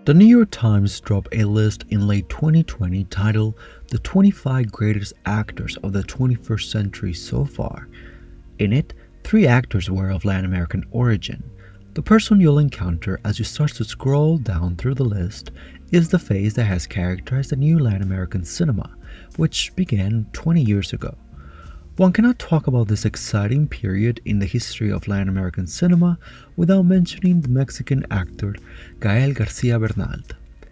The New York Times dropped a list in late 2020 titled The 25 Greatest Actors of the 21st Century So Far. In it, 3 actors were of Latin American origin. The person you'll encounter as you start to scroll down through the list is the face that has characterized the new Latin American cinema, which began 20 years ago. One cannot talk about this exciting period in the history of Latin American cinema without mentioning the Mexican actor Gael García Bernal.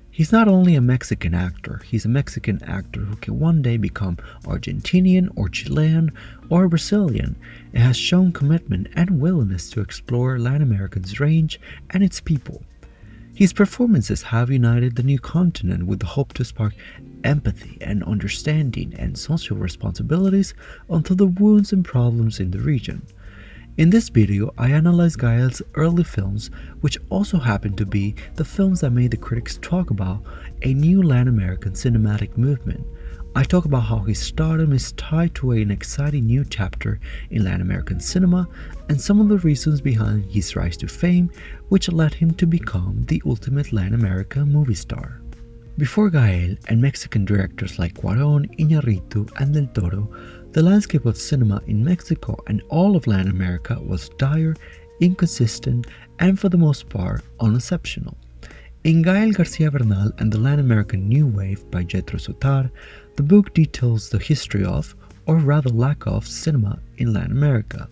He's not only a Mexican actor, he's a Mexican actor who can one day become Argentinian or Chilean or Brazilian and has shown commitment and willingness to explore Latin America's range and its people. His performances have united the new continent with the hope to spark empathy and understanding and social responsibilities onto the wounds and problems in the region. In this video, I analyze Gael's early films, which also happen to be the films that made the critics talk about a new Latin American cinematic movement. I talk about how his stardom is tied to an exciting new chapter in Latin American cinema and some of the reasons behind his rise to fame, which led him to become the ultimate Latin America movie star. Before Gael and Mexican directors like Cuarón, Iñárritu, and Del Toro, the landscape of cinema in Mexico and all of Latin America was dire, inconsistent, and for the most part, unexceptional. In Gael García Bernal and the Latin American New Wave by Jethro Sotar, the book details the history of, or rather lack of, cinema in Latin America.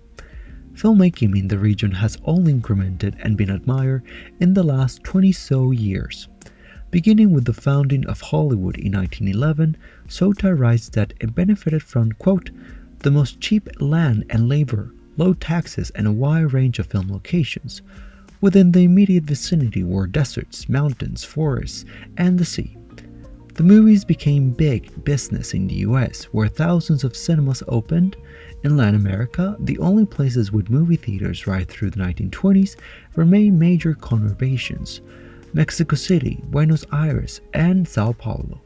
Filmmaking in the region has only incremented and been admired in the last 20 years. Beginning with the founding of Hollywood in 1911, Sotar writes that it benefited from, quote, the most cheap land and labor, low taxes, and a wide range of film locations. Within the immediate vicinity were deserts, mountains, forests, and the sea. The movies became big business in the US, where thousands of cinemas opened. In Latin America, the only places with movie theaters right through the 1920s remained major conurbations: Mexico City, Buenos Aires, and Sao Paulo.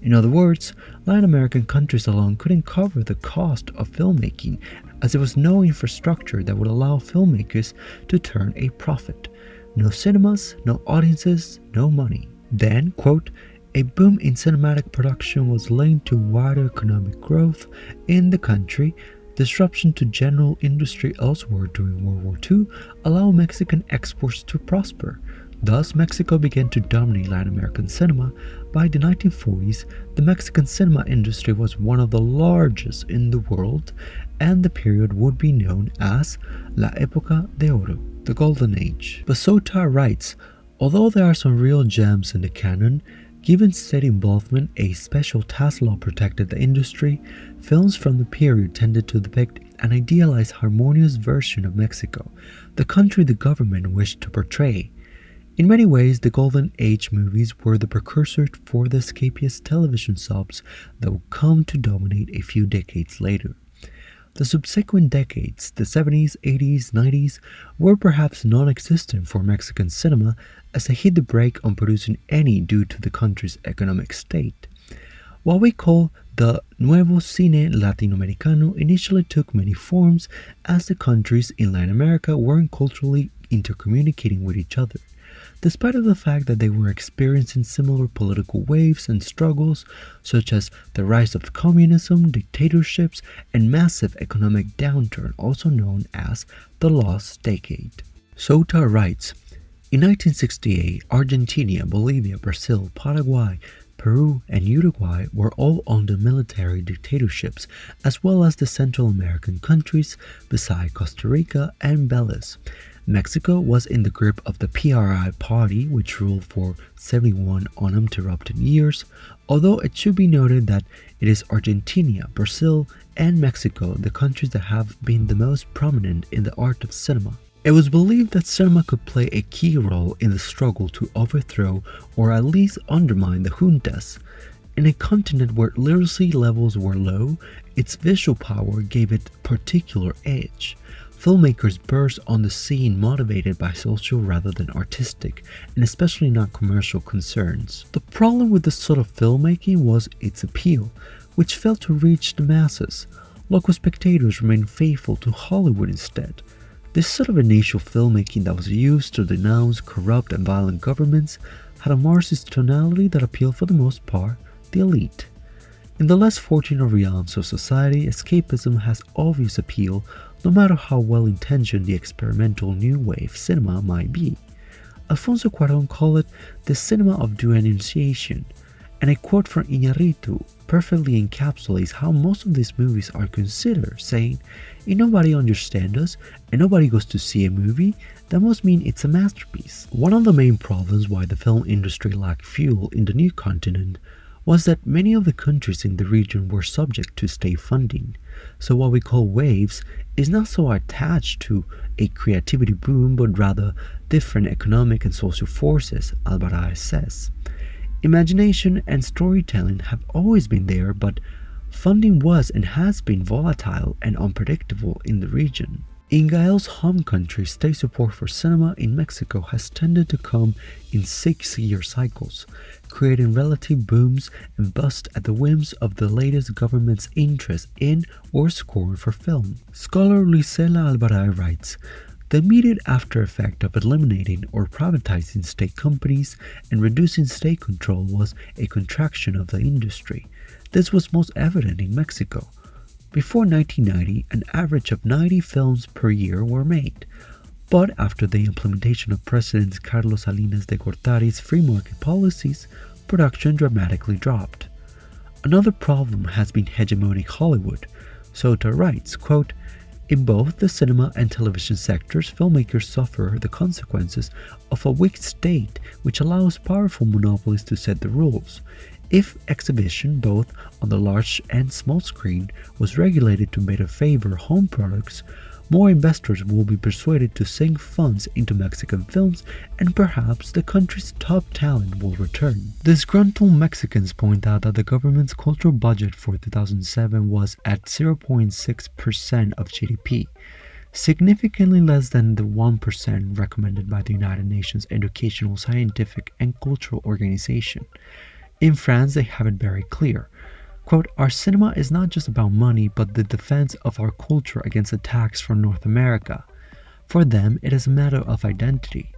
In other words, Latin American countries alone couldn't cover the cost of filmmaking, as there was no infrastructure that would allow filmmakers to turn a profit. No cinemas, no audiences, no money. Then, quote, a boom in cinematic production was linked to wider economic growth in the country. Disruption to general industry elsewhere during World War II allowed Mexican exports to prosper. Thus, Mexico began to dominate Latin American cinema. By the 1940s, the Mexican cinema industry was one of the largest in the world, and the period would be known as La Época de Oro, the Golden Age. But Sotar writes, although there are some real gems in the canon, given state involvement, a special tax law protected the industry, films from the period tended to depict an idealized, harmonious version of Mexico, the country the government wished to portray. In many ways, the Golden Age movies were the precursor for the escapist television soaps that would come to dominate a few decades later. The subsequent decades, the 70s, 80s, 90s, were perhaps non-existent for Mexican cinema, as they hit the brake on producing any due to the country's economic state. What we call the Nuevo Cine Latinoamericano initially took many forms, as the countries in Latin America weren't culturally intercommunicating with each other. Despite of the fact that they were experiencing similar political waves and struggles, such as the rise of communism, dictatorships, and massive economic downturn, also known as the Lost Decade. Sotar writes, in 1968, Argentina, Bolivia, Brazil, Paraguay, Peru, and Uruguay were all under military dictatorships, as well as the Central American countries, beside Costa Rica and Belize. Mexico was in the grip of the PRI party, which ruled for 71 uninterrupted years, although it should be noted that it is Argentina, Brazil, and Mexico, the countries that have been the most prominent in the art of cinema. It was believed that cinema could play a key role in the struggle to overthrow or at least undermine the juntas. In a continent where literacy levels were low, its visual power gave it particular edge. Filmmakers burst on the scene motivated by social rather than artistic, and especially not commercial concerns. The problem with this sort of filmmaking was its appeal, which failed to reach the masses. Local spectators remained faithful to Hollywood instead. This sort of initial filmmaking that was used to denounce corrupt and violent governments had a Marxist tonality that appealed for the most part the elite. In the less fortunate realms of society, escapism has obvious appeal no matter how well-intentioned the experimental new wave cinema might be. Alfonso Cuarón called it the cinema of denunciation, and a quote from Iñárritu perfectly encapsulates how most of these movies are considered, saying, "If nobody understands us and nobody goes to see a movie, that must mean it's a masterpiece." One of the main problems why the film industry lacked fuel in the new continent was that many of the countries in the region were subject to state funding, so what we call waves is not so attached to a creativity boom but rather different economic and social forces, Alvarez says. Imagination and storytelling have always been there, but funding was and has been volatile and unpredictable in the region. In Gael's home country, state support for cinema in Mexico has tended to come in 6-year cycles, creating relative booms and busts at the whims of the latest government's interest in or scorn for film. Scholar Luisela Alvarez writes, "The immediate after effect of eliminating or privatizing state companies and reducing state control was a contraction of the industry. This was most evident in Mexico. Before 1990, an average of 90 films per year were made, but after the implementation of President Carlos Salinas de Gortari's free market policies, production dramatically dropped. Another problem has been hegemonic Hollywood." Sota writes, quote, "In both the cinema and television sectors, filmmakers suffer the consequences of a weak state which allows powerful monopolies to set the rules. If exhibition, both on the large and small screen, was regulated to better favor home products, more investors will be persuaded to sink funds into Mexican films, and perhaps the country's top talent will return." Disgruntled Mexicans point out that the government's cultural budget for 2007 was at 0.6% of GDP, significantly less than the 1% recommended by the United Nations Educational, Scientific, and Cultural Organization. In France, they have it very clear. Quote, "Our cinema is not just about money, but the defense of our culture against attacks from North America. For them, it is a matter of identity."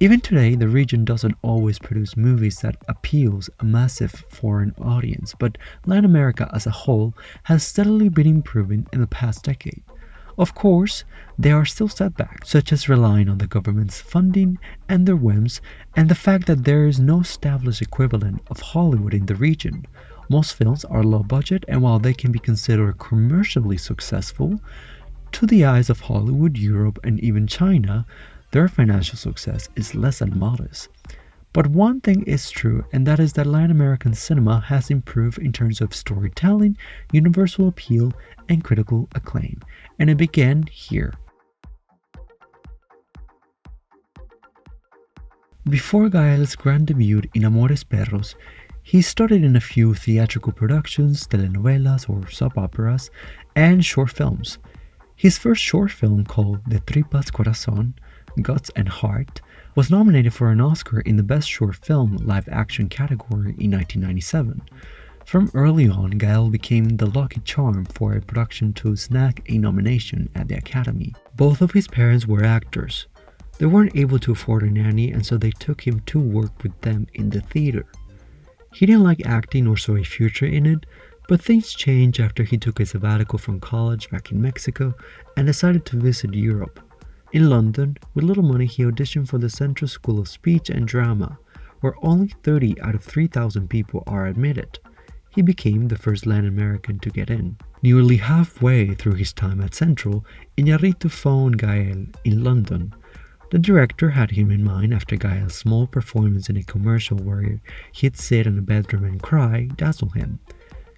Even today, the region doesn't always produce movies that appeals a massive foreign audience, but Latin America as a whole has steadily been improving in the past decade. Of course, there are still setbacks, such as relying on the government's funding and their whims, and the fact that there is no established equivalent of Hollywood in the region. Most films are low budget, and while they can be considered commercially successful, to the eyes of Hollywood, Europe, and even China, their financial success is less than modest. But one thing is true, and that is that Latin American cinema has improved in terms of storytelling, universal appeal, and critical acclaim, and it began here. Before Gael's grand debut in Amores Perros, he started in a few theatrical productions, telenovelas or soap operas, and short films. His first short film, called De Tripas Corazón, Guts and Heart, was nominated for an Oscar in the Best Short Film Live Action category in 1997. From early on, Gael became the lucky charm for a production to snag a nomination at the Academy. Both of his parents were actors. They weren't able to afford a nanny, and so they took him to work with them in the theater. He didn't like acting or saw a future in it, but things changed after he took a sabbatical from college back in Mexico and decided to visit Europe. In London, with little money, he auditioned for the Central School of Speech and Drama, where only 30 out of 3,000 people are admitted. He became the first Latin American to get in. Nearly halfway through his time at Central, Iñárritu phoned Gael in London. The director had him in mind after Gael's small performance in a commercial where he'd sit in a bedroom and cry dazzled him.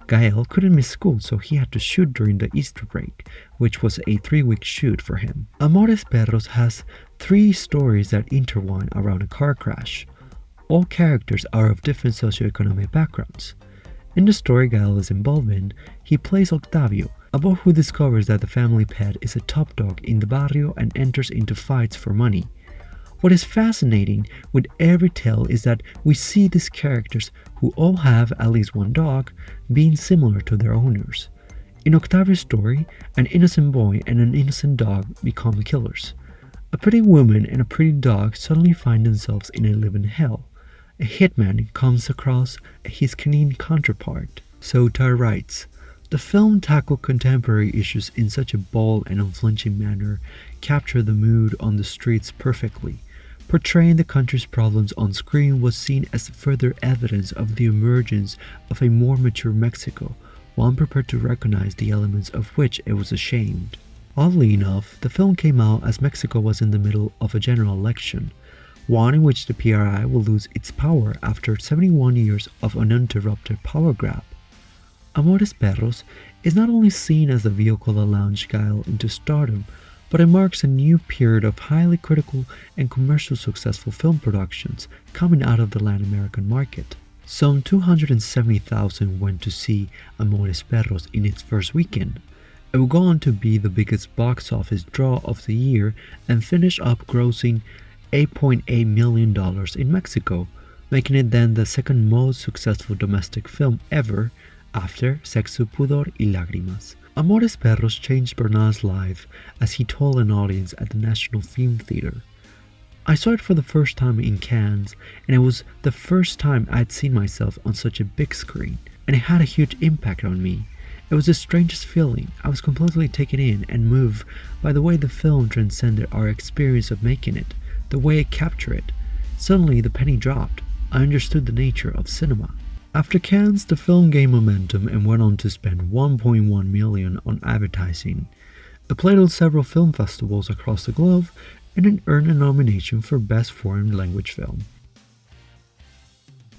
Gael couldn't miss school, so he had to shoot during the Easter break, which was a 3-week shoot for him. Amores Perros has 3 stories that intertwine around a car crash. All characters are of different socioeconomic backgrounds. In the story Gael is involved in, he plays Octavio, a boy who discovers that the family pet is a top dog in the barrio and enters into fights for money. What is fascinating with every tale is that we see these characters, who all have at least one dog, being similar to their owners. In Octavio's story, an innocent boy and an innocent dog become killers. A pretty woman and a pretty dog suddenly find themselves in a living hell. a hitman comes across his canine counterpart. Sota writes, "The film tackled contemporary issues in such a bold and unflinching manner, captured the mood on the streets perfectly. Portraying the country's problems on screen was seen as further evidence of the emergence of a more mature Mexico, one prepared to recognize the elements of which it was ashamed." Oddly enough, the film came out as Mexico was in the middle of a general election, one in which the PRI will lose its power after 71 years of uninterrupted power grab. Amores Perros is not only seen as the vehicle that launched Gael into stardom, but it marks a new period of highly critical and commercially successful film productions coming out of the Latin American market. Some 270,000 went to see Amores Perros in its first weekend. It would go on to be the biggest box office draw of the year and finish up grossing $8.8 million in Mexico, making it then the second most successful domestic film ever after Sexo, Pudor y Lágrimas. Amores Perros changed Bernal's life as he told an audience at the National Film Theater. "I saw it for the first time in Cannes, and it was the first time I'd seen myself on such a big screen, and it had a huge impact on me. It was the strangest feeling. I was completely taken in and moved by the way the film transcended our experience of making it, the way it captured it. Suddenly the penny dropped. I understood the nature of cinema." After Cannes, the film gained momentum and went on to spend $1.1 million on advertising. It played on several film festivals across the globe and it earned a nomination for Best Foreign Language Film.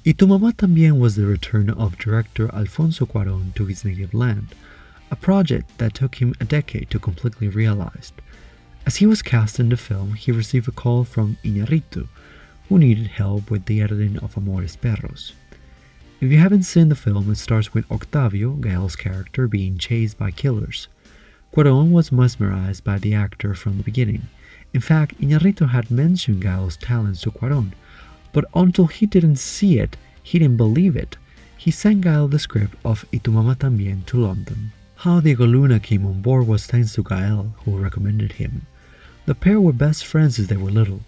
Itoma tambien was the return of director Alfonso Cuarón to his native land, a project that took him a decade to completely realize. As he was cast in the film, he received a call from Iñárritu, who needed help with the editing of Amores Perros. If you haven't seen the film, it starts with Octavio, Gael's character, being chased by killers. Cuarón was mesmerized by the actor from the beginning. In fact, Iñárritu had mentioned Gael's talents to Cuarón, but until he didn't see it, he didn't believe it. He sent Gael the script of Itoma tambien to London. How Diego Luna came on board was thanks to Gael, who recommended him. The pair were best friends since they were little.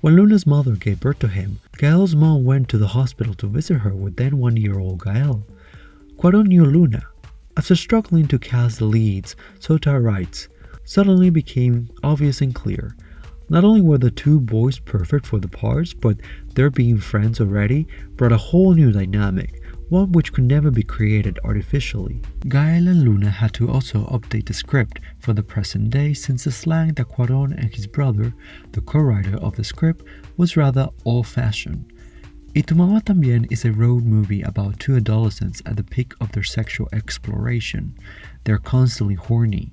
When Luna's mother gave birth to him, Gael's mom went to the hospital to visit her with then 1-year-old Gael. Cuarón knew Luna. After struggling to cast the leads, Sota writes, "Suddenly became obvious and clear. Not only were the two boys perfect for the parts, but their being friends already brought a whole new dynamic, one which could never be created artificially." Gael and Luna had to also update the script for the present day since the slang that Cuarón and his brother, the co-writer of the script, was rather old-fashioned. Itoma tambien is a road movie about two adolescents at the peak of their sexual exploration. They're constantly horny.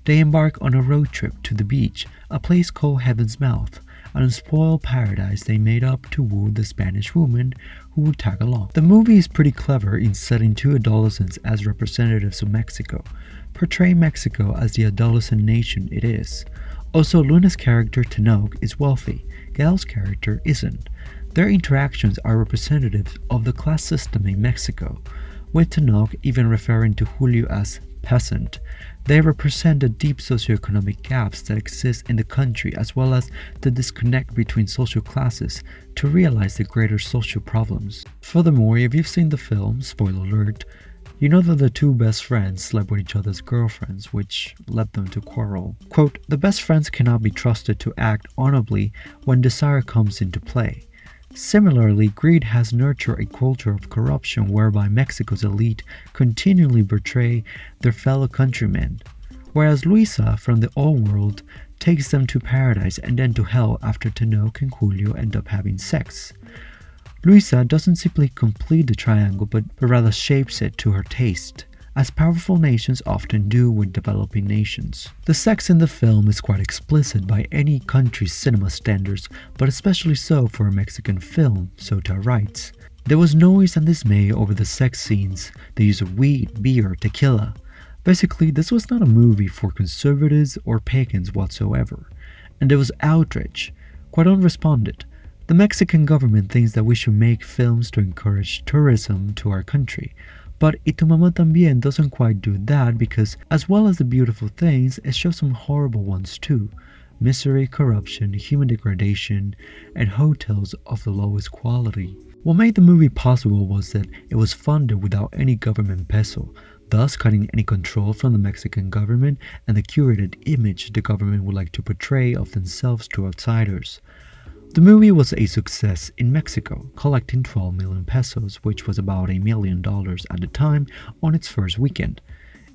They embark on a road trip to the beach, a place called Heaven's Mouth, an unspoiled paradise they made up to woo the Spanish woman who would tag along. The movie is pretty clever in setting two adolescents as representatives of Mexico, portraying Mexico as the adolescent nation it is. Also, Luna's character Tenoch is wealthy, Gael's character isn't. Their interactions are representative of the class system in Mexico, with Tenoch even referring to Julio as peasant. They represent the deep socioeconomic gaps that exist in the country as well as the disconnect between social classes to realize the greater social problems. Furthermore, if you've seen the film, spoiler alert, you know that the two best friends slept with each other's girlfriends, which led them to quarrel. Quote, "The best friends cannot be trusted to act honorably when desire comes into play. Similarly, greed has nurtured a culture of corruption whereby Mexico's elite continually betray their fellow countrymen, whereas Luisa from the old world takes them to paradise and then to hell after Tenoch and Julio end up having sex. Luisa doesn't simply complete the triangle but rather shapes it to her taste, as powerful nations often do with developing nations. The sex in the film is quite explicit by any country's cinema standards, but especially so for a Mexican film, Sota writes. There was noise and dismay over the sex scenes, the use of weed, beer, tequila. Basically, this was not a movie for conservatives or pagans whatsoever. And there was outrage. Cuarón responded, "The Mexican government thinks that we should make films to encourage tourism to our country. But Itoma tambien doesn't quite do that because, as well as the beautiful things, it shows some horrible ones too. Misery, corruption, human degradation, and hotels of the lowest quality." What made the movie possible was that it was funded without any government peso, thus cutting any control from the Mexican government and the curated image the government would like to portray of themselves to outsiders. The movie was a success in Mexico, collecting 12 million pesos, which was about $1 million at the time, on its first weekend.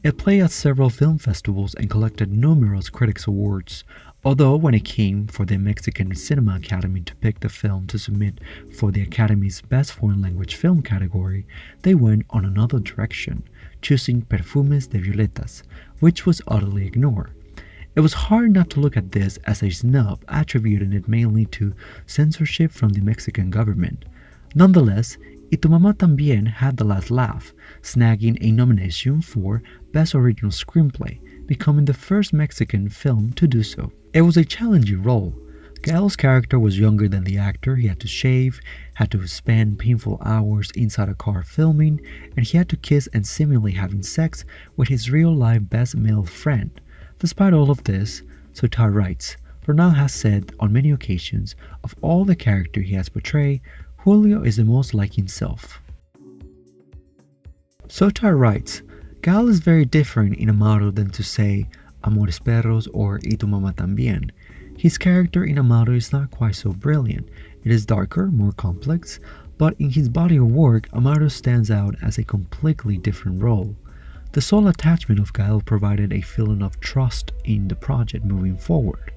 It played at several film festivals and collected numerous critics awards, although when it came for the Mexican Cinema Academy to pick the film to submit for the Academy's Best Foreign Language Film category, they went on another direction, choosing Perfumes de Violetas, which was utterly ignored. It was hard not to look at this as a snub, attributing it mainly to censorship from the Mexican government. Nonetheless, Itoma tambien had the last laugh, snagging a nomination for Best Original Screenplay, becoming the first Mexican film to do so. It was a challenging role. Gael's character was younger than the actor. He had to shave, had to spend painful hours inside a car filming, and he had to kiss and simulate having sex with his real-life best male friend. Despite all of this, Sotar writes, Bernal has said on many occasions, of all the characters he has portrayed, Julio is the most like himself. Sotar writes, Gael is very different in Amor than to say Amores Perros or Itoma tambien. His character in Amor is not quite so brilliant. It is darker, more complex, but in his body of work, Amor stands out as a completely different role. The sole attachment of Gael provided a feeling of trust in the project moving forward.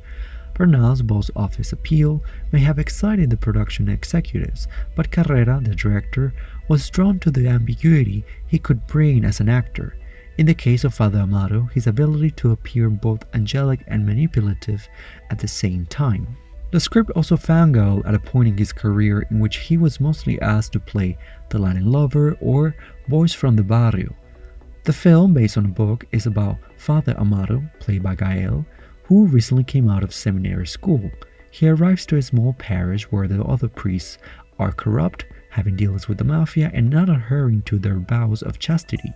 Bernal's box office appeal may have excited the production executives, but Carrera, the director, was drawn to the ambiguity he could bring as an actor. In the case of Father Amaro, his ability to appear both angelic and manipulative at the same time. The script also found Gael at a point in his career in which he was mostly asked to play the Latin lover or boys from the barrio. The film, based on a book, is about Father Amaro, played by Gael, who recently came out of seminary school. He arrives to a small parish where the other priests are corrupt, having dealings with the mafia, and not adhering to their vows of chastity.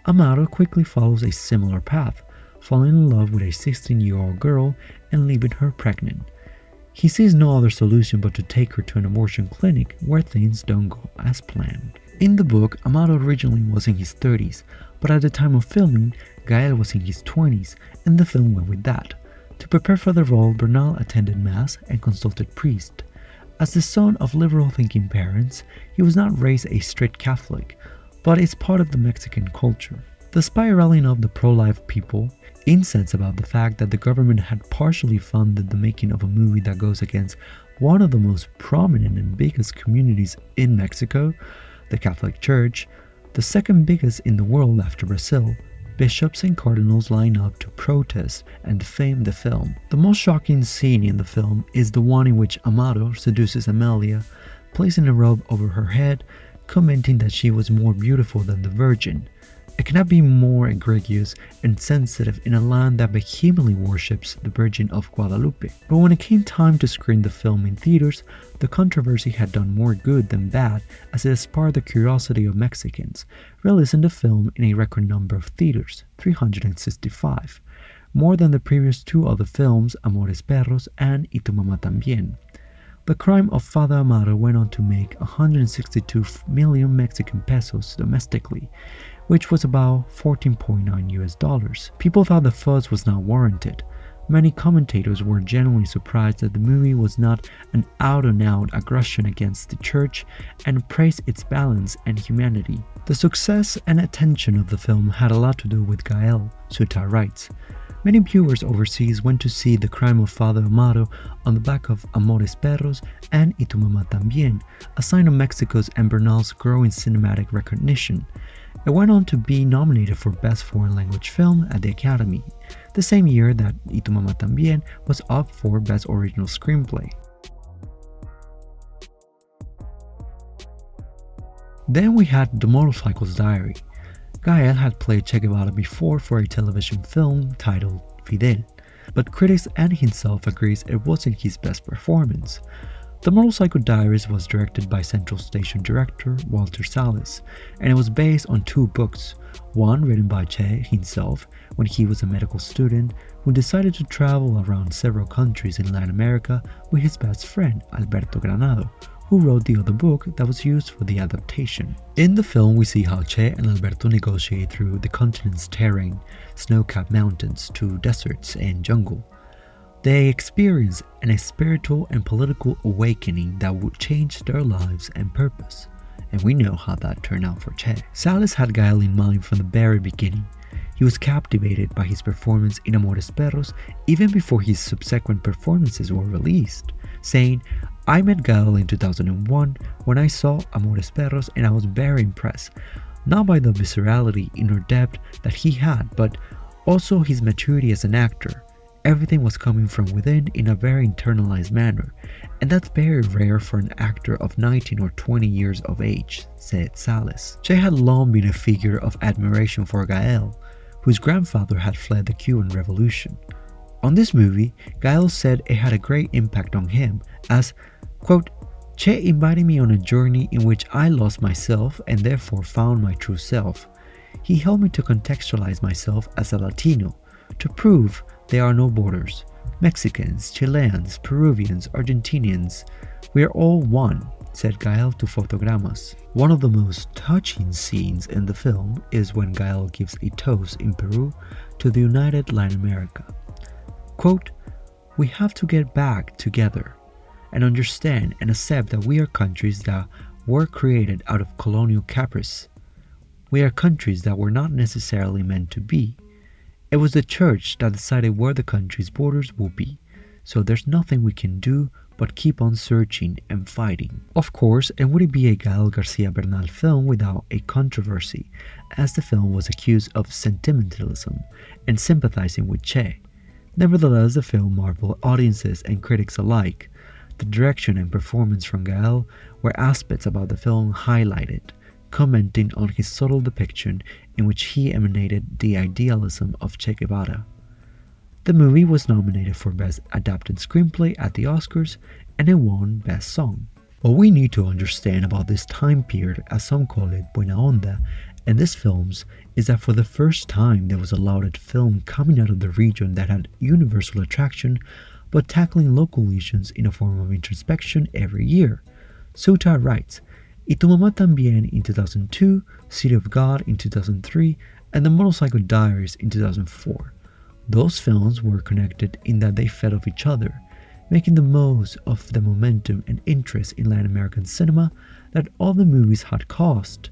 Amaro quickly follows a similar path, falling in love with a 16-year-old girl and leaving her pregnant. He sees no other solution but to take her to an abortion clinic where things don't go as planned. In the book, Amaro originally was in his 30s, but at the time of filming, Gael was in his 20s, and the film went with that. To prepare for the role, Bernal attended Mass and consulted priests. As the son of liberal-thinking parents, he was not raised a strict Catholic, but it's part of the Mexican culture. Despite rallying up the pro-life people, incense about the fact that the government had partially funded the making of a movie that goes against one of the most prominent and biggest communities in Mexico, the Catholic Church, the second biggest in the world after Brazil, bishops and cardinals line up to protest and defame the film. The most shocking scene in the film is the one in which Amaro seduces Amelia, placing a robe over her head, commenting that she was more beautiful than the Virgin. It cannot be more egregious and sensitive in a land that vehemently worships the Virgin of Guadalupe. But when it came time to screen the film in theaters, the controversy had done more good than bad, as it sparked the curiosity of Mexicans, releasing the film in a record number of theaters, 365, more than the previous two other films, Amores Perros and Itoma tambien. The crime of Father Amaro went on to make 162 million Mexican pesos domestically, which was about $14.9. People thought the fuss was not warranted. Many commentators were genuinely surprised that the movie was not an out-and-out aggression against the church and praised its balance and humanity. The success and attention of the film had a lot to do with Gael, Sotar writes. Many viewers overseas went to see The Crime of Father Amaro on the back of Amores Perros and Itoma tambien, a sign of Mexico's and Bernal's growing cinematic recognition. It went on to be nominated for Best Foreign Language Film at the Academy, the same year that Itoma tambien was up for Best Original Screenplay. Then we had The Motorcycle Diaries. Gael had played Che Guevara before for a television film titled Fidel, but critics and himself agrees it wasn't his best performance. The Motorcycle Diaries was directed by Central Station director Walter Salles, and it was based on two books, one written by Che himself when he was a medical student who decided to travel around several countries in Latin America with his best friend Alberto Granado, who wrote the other book that was used for the adaptation. In the film, we see how Che and Alberto negotiate through the continent's terrain, snow-capped mountains to deserts and jungle. They experience a spiritual and political awakening that would change their lives and purpose. And we know how that turned out for Che. Salas had Gael in mind from the very beginning. He was captivated by his performance in Amores Perros even before his subsequent performances were released, saying, "I met Gael in 2001 when I saw Amores Perros and I was very impressed, not by the viscerality or depth that he had, but also his maturity as an actor. Everything was coming from within in a very internalized manner, and that's very rare for an actor of 19 or 20 years of age," said Salas. Che had long been a figure of admiration for Gael, whose grandfather had fled the Cuban Revolution. On this movie, Gael said it had a great impact on him as, quote, "Che invited me on a journey in which I lost myself and therefore found my true self. He helped me to contextualize myself as a Latino, to prove there are no borders. Mexicans, Chileans, Peruvians, Argentinians, we are all one," said Gael to Fotogramas. One of the most touching scenes in the film is when Gael gives a toast in Peru to the United Latin America. Quote, "We have to get back together and understand and accept that we are countries that were created out of colonial caprice. We are countries that were not necessarily meant to be. It was the church that decided where the country's borders will be, so there's nothing we can do but keep on searching and fighting." Of course, it wouldn't be a Gael García Bernal film without a controversy, as the film was accused of sentimentalism and sympathizing with Che. Nevertheless, the film marveled audiences and critics alike. The direction and performance from Gael were aspects about the film highlighted, commenting on his subtle depiction in which he emanated the idealism of Che Guevara. The movie was nominated for Best Adapted Screenplay at the Oscars, and it won Best Song. What we need to understand about this time period, as some call it Buena Onda, and these films is that for the first time there was a lauded film coming out of the region that had universal attraction but tackling local issues in a form of introspection every year. Suta writes, Itoma tambien in 2002, City of God in 2003, and the Motorcycle Diaries in 2004. Those films were connected in that they fed off each other, making the most of the momentum and interest in Latin American cinema that all the movies had caused.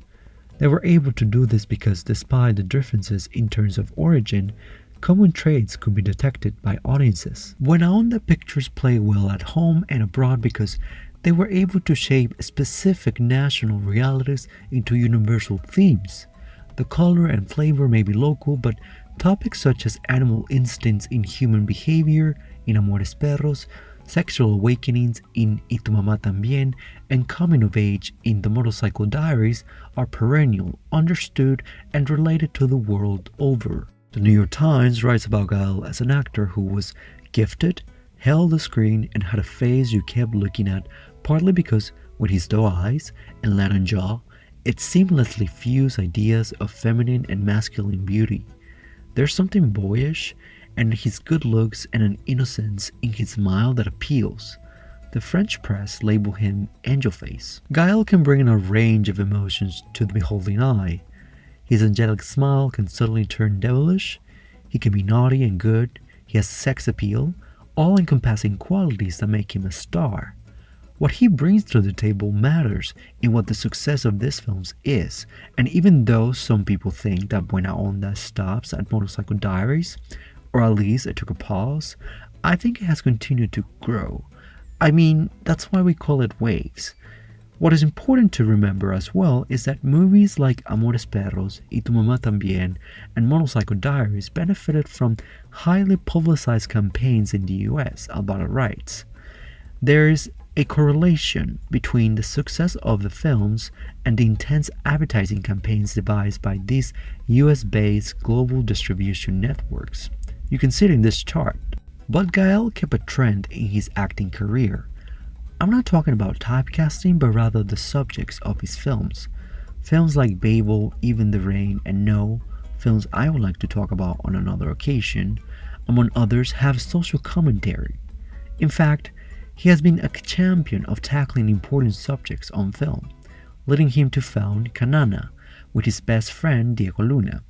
They were able to do this because despite the differences in terms of origin, common traits could be detected by audiences. Buena Onda pictures play well at home and abroad because they were able to shape specific national realities into universal themes. The color and flavor may be local, but topics such as animal instincts in human behavior in Amores Perros, sexual awakenings in Itoma tambien, and coming of age in the Motorcycle Diaries are perennial, understood, and related to the world over. The New York Times writes about Gael as an actor who was gifted, held the screen, and had a face you kept looking at, partly because with his doe eyes and Latin jaw, it seamlessly fused ideas of feminine and masculine beauty. There's something boyish and his good looks and an innocence in his smile that appeals. The French press label him angel face. Gael can bring in a range of emotions to the beholding eye. His angelic smile can suddenly turn devilish. He can be naughty and good. He has sex appeal, all-encompassing qualities that make him a star. What he brings to the table matters in what the success of these films is, and even though some people think that Buena Onda stops at Motorcycle Diaries, or at least it took a pause, I think it has continued to grow. I mean, that's why we call it waves. What is important to remember as well is that movies like Amores Perros, Itoma tambien, and Motorcycle Diaries benefited from highly publicized campaigns in the US about our rights. There is a correlation between the success of the films and the intense advertising campaigns devised by these US-based global distribution networks. You can see it in this chart. But Gael kept a trend in his acting career. I'm not talking about typecasting, but rather the subjects of his films. Films like Babel, Even the Rain, and No, films I would like to talk about on another occasion, among others, have social commentary. In fact, He has been a champion of tackling important subjects on film, leading him to found Canana with his best friend Diego Luna.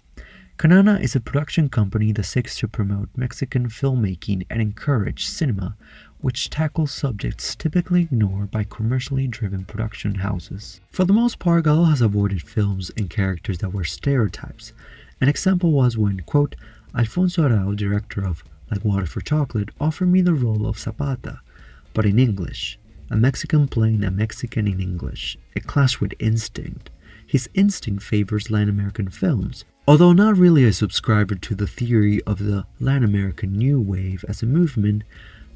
Canana is a production company that seeks to promote Mexican filmmaking and encourage cinema which tackles subjects typically ignored by commercially driven production houses. For the most part, Gael has avoided films and characters that were stereotypes. An example was when, quote, Alfonso Arau, director of Like Water for Chocolate, offered me the role of Zapata, but in English. A Mexican playing a Mexican in English. A clash with instinct. His instinct favors Latin American films. Although not really a subscriber to the theory of the Latin American New Wave as a movement,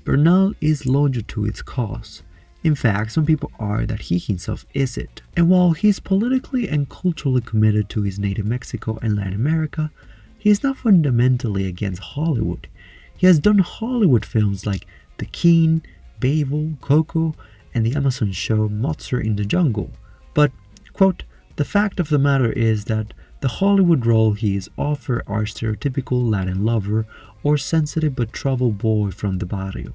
Bernal is loyal to its cause. In fact, some people argue that he himself is it. And while he is politically and culturally committed to his native Mexico and Latin America, he is not fundamentally against Hollywood. He has done Hollywood films like The King, Babel, Coco, and the Amazon show Mozart in the Jungle. But, quote, the fact of the matter is that the Hollywood role he is offered are stereotypical Latin lover or sensitive but troubled boy from the barrio.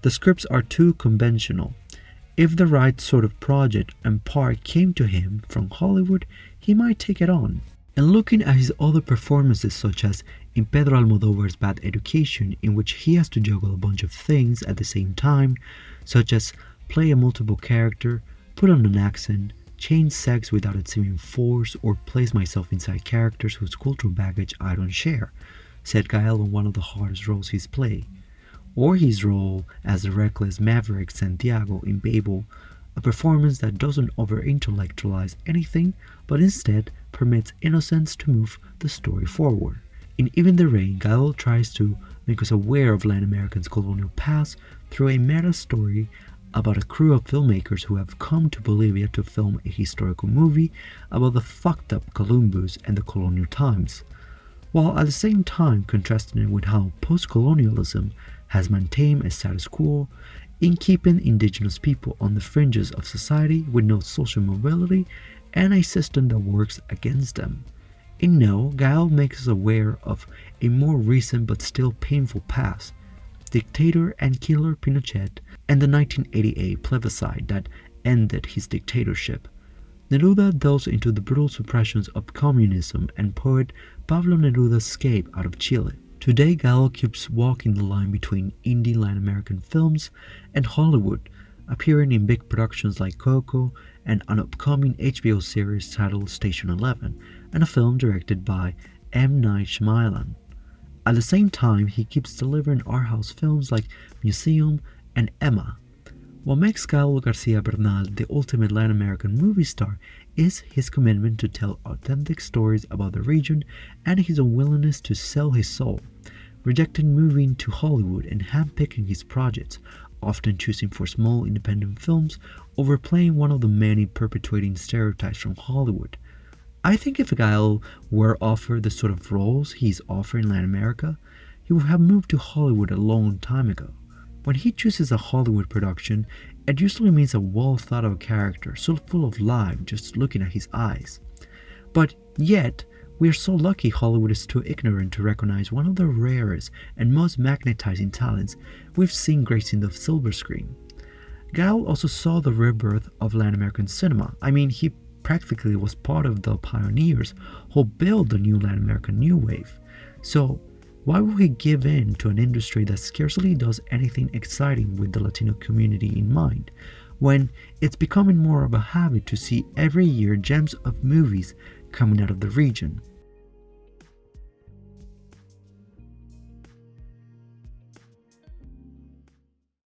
The scripts are too conventional. If the right sort of project and part came to him from Hollywood, he might take it on. And looking at his other performances, such as in Pedro Almodóvar's Bad Education, in which he has to juggle a bunch of things at the same time, such as play a multiple character, put on an accent, change sex without it seeming forced, or place myself inside characters whose cultural baggage I don't share, said Gael on one of the hardest roles he's played. Or his role as the reckless maverick Santiago in Babel, a performance that doesn't over-intellectualize anything, but instead permits innocence to move the story forward. In Even the Rain, Gael tries to make us aware of Latin America's colonial past through a meta-story about a crew of filmmakers who have come to Bolivia to film a historical movie about the fucked up Columbus and the colonial times, while at the same time contrasting it with how post-colonialism has maintained a status quo in keeping indigenous people on the fringes of society with no social mobility and a system that works against them. In No, Gael makes us aware of a more recent but still painful past, dictator and killer Pinochet, and the 1988 plebiscite that ended his dictatorship. Neruda delves into the brutal suppressions of communism and poet Pablo Neruda's escape out of Chile. Today, Gael keeps walking the line between indie Latin American films and Hollywood, appearing in big productions like Coco and an upcoming HBO series titled Station 11, and a film directed by M. Night Shyamalan. At the same time, he keeps delivering art house films like Museum and Emma. What makes Gael García Bernal the ultimate Latin American movie star is his commitment to tell authentic stories about the region and his unwillingness to sell his soul, rejecting moving to Hollywood and handpicking his projects, often choosing for small independent films over playing one of the many perpetuating stereotypes from Hollywood. I think if Gael were offered the sort of roles he's offering in Latin America, he would have moved to Hollywood a long time ago. When he chooses a Hollywood production, it usually means a well-thought-out character, so full of life just looking at his eyes. But yet, we are so lucky Hollywood is too ignorant to recognize one of the rarest and most magnetizing talents we've seen gracing the silver screen. Gael also saw the rebirth of Latin American cinema. He practically was part of the pioneers who built the new Latin American New Wave. So why would he give in to an industry that scarcely does anything exciting with the Latino community in mind, when it's becoming more of a habit to see every year gems of movies coming out of the region?